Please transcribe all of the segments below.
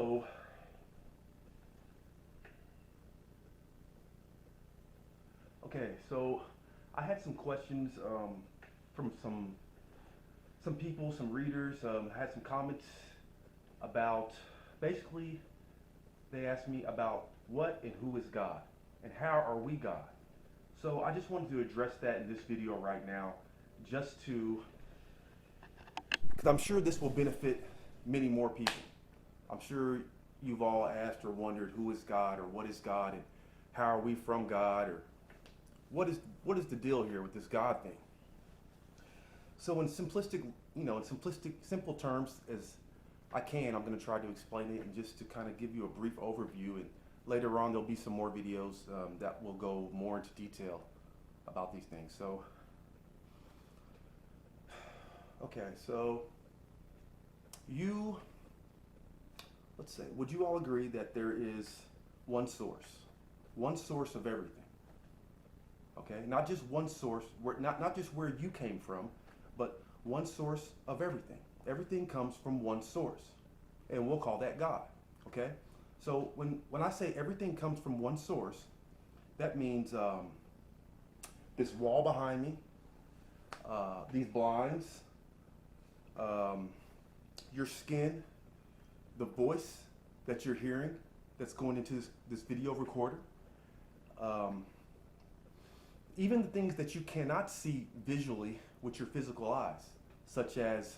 So, so I had some questions from some people, some readers. Had some comments about basically they asked me about what and who is God and how are we God. So I just wanted to address that in this video right now, just to because I'm sure this will benefit many more people. I'm sure you've all asked or wondered who is God or what is God and how are we from God or what is the deal here with this God thing. So in simplistic, simple terms as I can, I'm going to try to explain it and just to kind of give you a brief overview. And later on, there'll be some more videos that will go more into detail about these things. So, so let's say, would you all agree that there is one source of everything? Okay, not just one source, not just where you came from, but one source of everything. Everything comes from one source, and we'll call that God. Okay, so when I say everything comes from one source, that means this wall behind me, these blinds, your skin, the voice that you're hearing that's going into this video recorder, even the things that you cannot see visually with your physical eyes, such as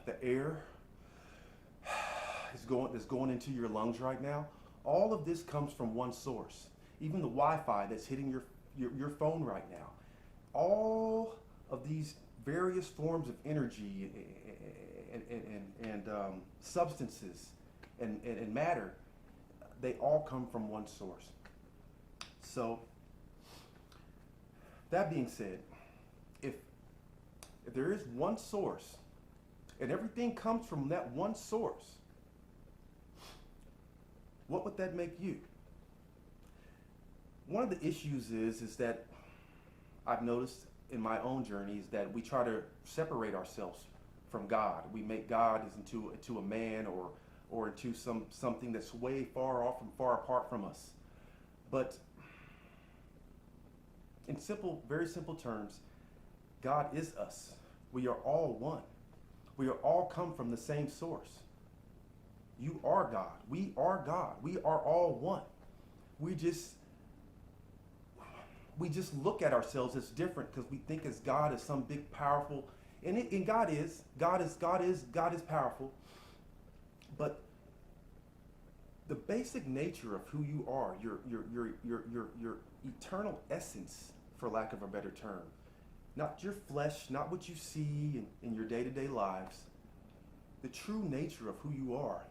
the air is going into your lungs right now. All of this comes from one source. Even the Wi-Fi that's hitting your phone right now. All of these various forms of energy and substances and matter, they all come from one source. So that being said, if there is one source and everything comes from that one source, what would that make you? One of the issues is that I've noticed in my own journey is that we try to separate ourselves from God. We make God into a man or into something that's way far off and far apart from us. But in very simple terms, God is us. We are all one. We are all come from the same source. You are God. We are God. We are all one. We just look at ourselves as different because we think as God is some big powerful, and God is powerful. But the basic nature of who you are, your eternal essence, for lack of a better term, not your flesh, not what you see in your day-to-day lives, the true nature of who you are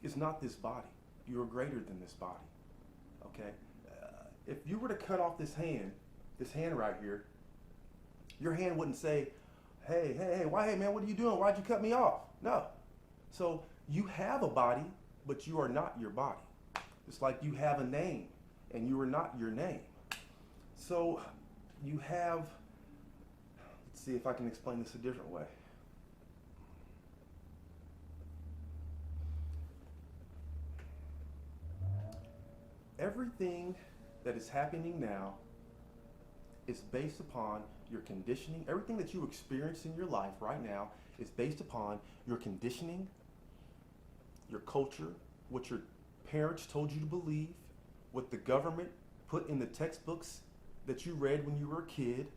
is not this body. You are greater than this body. Okay? If you were to cut off this hand right here, your hand wouldn't say, hey, man, what are you doing? Why'd you cut me off? No. So you have a body, but you are not your body. It's like you have a name, and you are not your name. So you have, let's see if I can explain this a different way. Everything that is happening now is based upon your conditioning. Everything that you experience in your life right now is based upon your conditioning, your culture, what your parents told you to believe, what the government put in the textbooks that you read when you were a kid,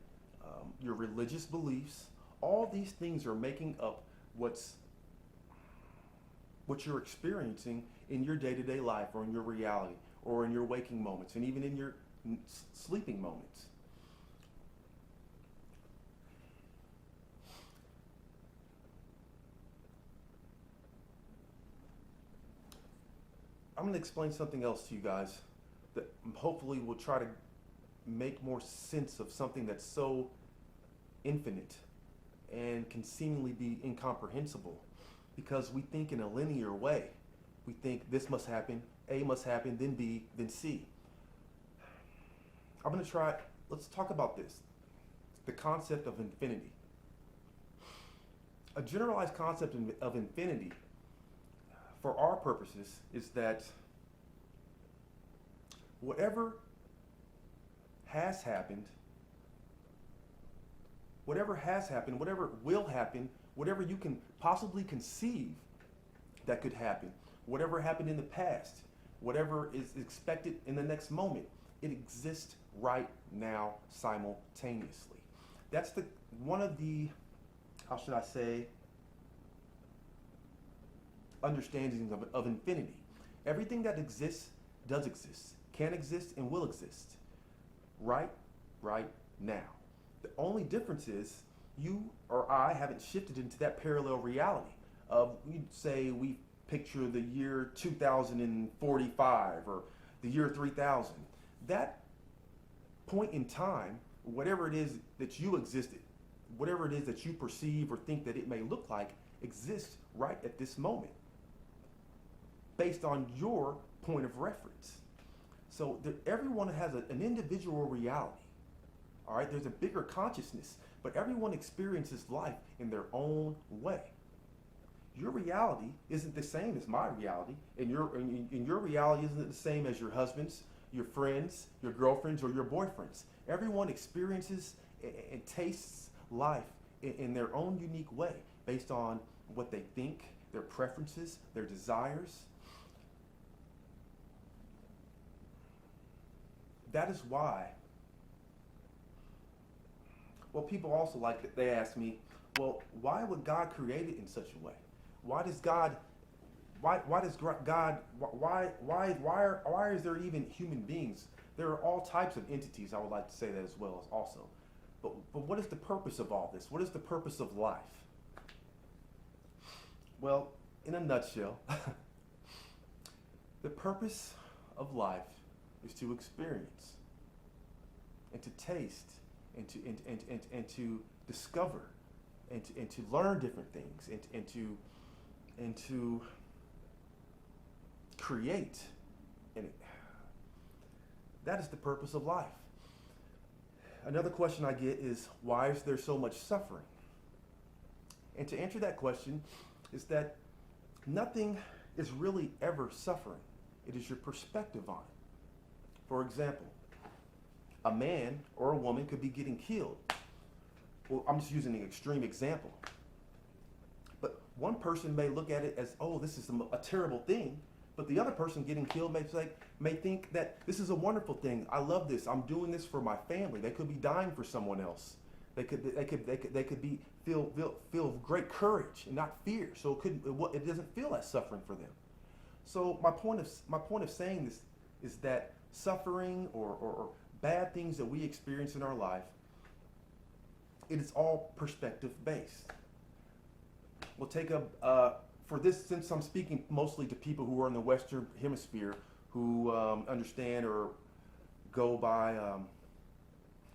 your religious beliefs. All these things are making up what you're experiencing in your day-to-day life or in your reality or in your waking moments and even in your sleeping moments. I'm going to explain something else to you guys that hopefully will try to make more sense of something that's so infinite and can seemingly be incomprehensible because we think in a linear way. We think this must happen, A must happen, then B, then C. Let's talk about this. The concept of infinity. A generalized concept of infinity for our purposes, is that whatever has happened, whatever will happen, whatever you can possibly conceive that could happen, whatever happened in the past, whatever is expected in the next moment, it exists right now simultaneously. That's one of the, how should I say, understandings of infinity. Everything that exists does exist, can exist, and will exist right now. The only difference is you or I haven't shifted into that parallel reality of, we'd say we picture the year 2045 or the year 3000. That point in time, whatever it is that you existed, whatever it is that you perceive or think that it may look like, exists right at this moment based on your point of reference. So everyone has an individual reality. All right, there's a bigger consciousness, but everyone experiences life in their own way. Your reality isn't the same as my reality, and your reality isn't the same as your husband's, your friends, your girlfriends, or your boyfriends. Everyone experiences and tastes life in their own unique way based on what they think, their preferences, their desires. That is why, well, people also they ask me, well, why would God create it in such a way? Why is there even human beings? There are all types of entities. I would like to say that as well as also. But what is the purpose of all this? What is the purpose of life? Well, in a nutshell, the purpose of life is to experience and to taste and to discover and to learn different things and to create. And that is the purpose of life. Another question I get is, why is there so much suffering? And to answer that question is that nothing is really ever suffering. It is your perspective on it. For example, a man or a woman could be getting killed. Well, I'm just using an extreme example. But one person may look at it as, oh, this is a terrible thing. But the other person getting killed may think that this is a wonderful thing. I love this. I'm doing this for my family. They could be dying for someone else. They could feel great courage and not fear. So it doesn't feel like suffering for them. So my point of saying this is that suffering or bad things that we experience in our life, it is all perspective based. We'll take for this, since I'm speaking mostly to people who are in the Western Hemisphere who understand or go by,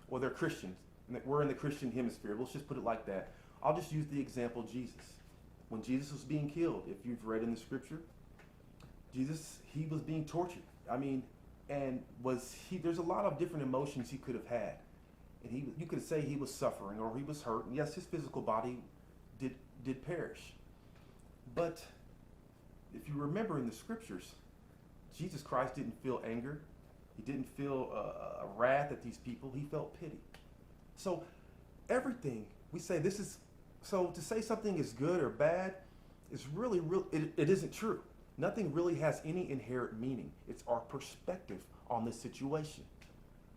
well, they're Christians. We're in the Christian hemisphere. Let's just put it like that. I'll just use the example of Jesus. When Jesus was being killed, if you've read in the scripture, Jesus, he was being tortured. I mean, and there's a lot of different emotions he could have had. And you could say he was suffering or he was hurt. And yes, his physical body did perish. But if you remember in the scriptures, Jesus Christ didn't feel anger. He didn't feel a wrath at these people. He felt pity. So everything we say, so to say something is good or bad is really, it isn't true. Nothing really has any inherent meaning. It's our perspective on the situation.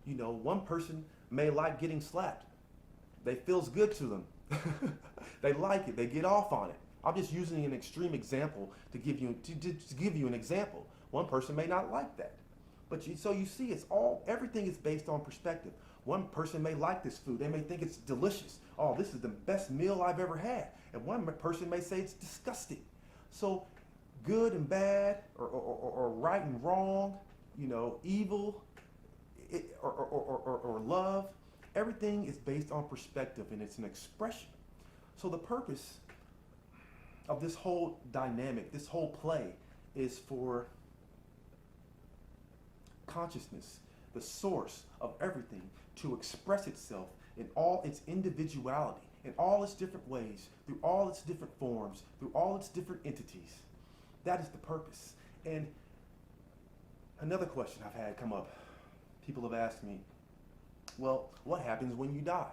You know, one person may like getting slapped. It feels good to them. They like it. They get off on it. I'm just using an extreme example to give you an example. One person may not like that. But so you see, everything is based on perspective. One person may like this food. They may think it's delicious. Oh, this is the best meal I've ever had. And one person may say it's disgusting. So good and bad, or right and wrong, you know, evil, or love, everything is based on perspective, and it's an expression. So the purpose of this whole dynamic, this whole play, is for consciousness, the source of everything, to express itself in all its individuality, in all its different ways, through all its different forms, through all its different entities. That is the purpose. And another question I've had come up, people have asked me, well, what happens when you die?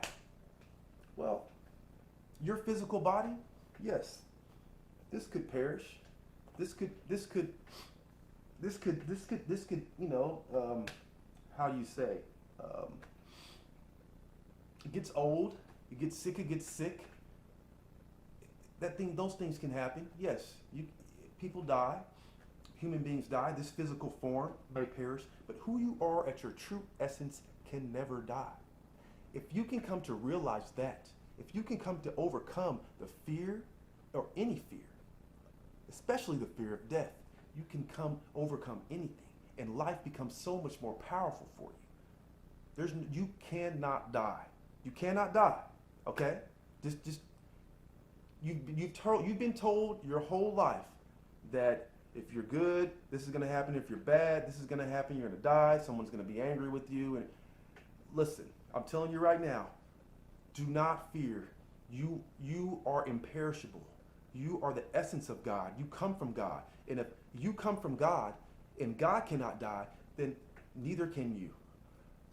Well, your physical body, yes, this could perish. This could, how do you say? It gets old, it gets sick. Those things can happen. Yes, people die, human beings die. This physical form may perish, but who you are at your true essence can never die. If you can come to realize that, if you can come to overcome the fear, or any fear, especially the fear of death, you can overcome anything, and life becomes so much more powerful for you. You cannot die. You cannot die. Okay? You've been told your whole life that if you're good, this is going to happen. If you're bad, this is going to happen. You're going to die. Someone's going to be angry with you. And listen, I'm telling you right now, do not fear. You are imperishable. You are the essence of God. You come from God. And if you come from God and God cannot die, then neither can you.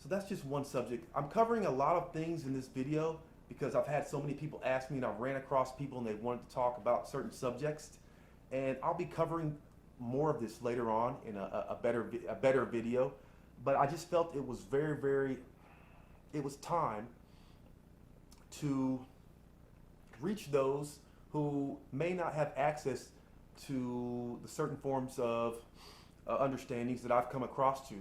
So that's just one subject. I'm covering a lot of things in this video because I've had so many people ask me, and I've ran across people and they wanted to talk about certain subjects. And I'll be covering more of this later on in a better video. But I just felt it was it was time to reach those who may not have access to the certain forms of understandings that I've come across.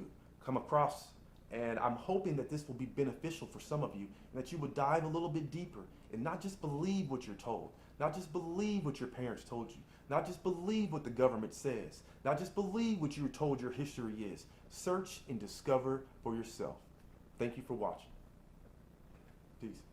And I'm hoping that this will be beneficial for some of you, and that you would dive a little bit deeper and not just believe what you're told, not just believe what your parents told you, not just believe what the government says, not just believe what you were told your history is. Search and discover for yourself. Thank you for watching. Peace.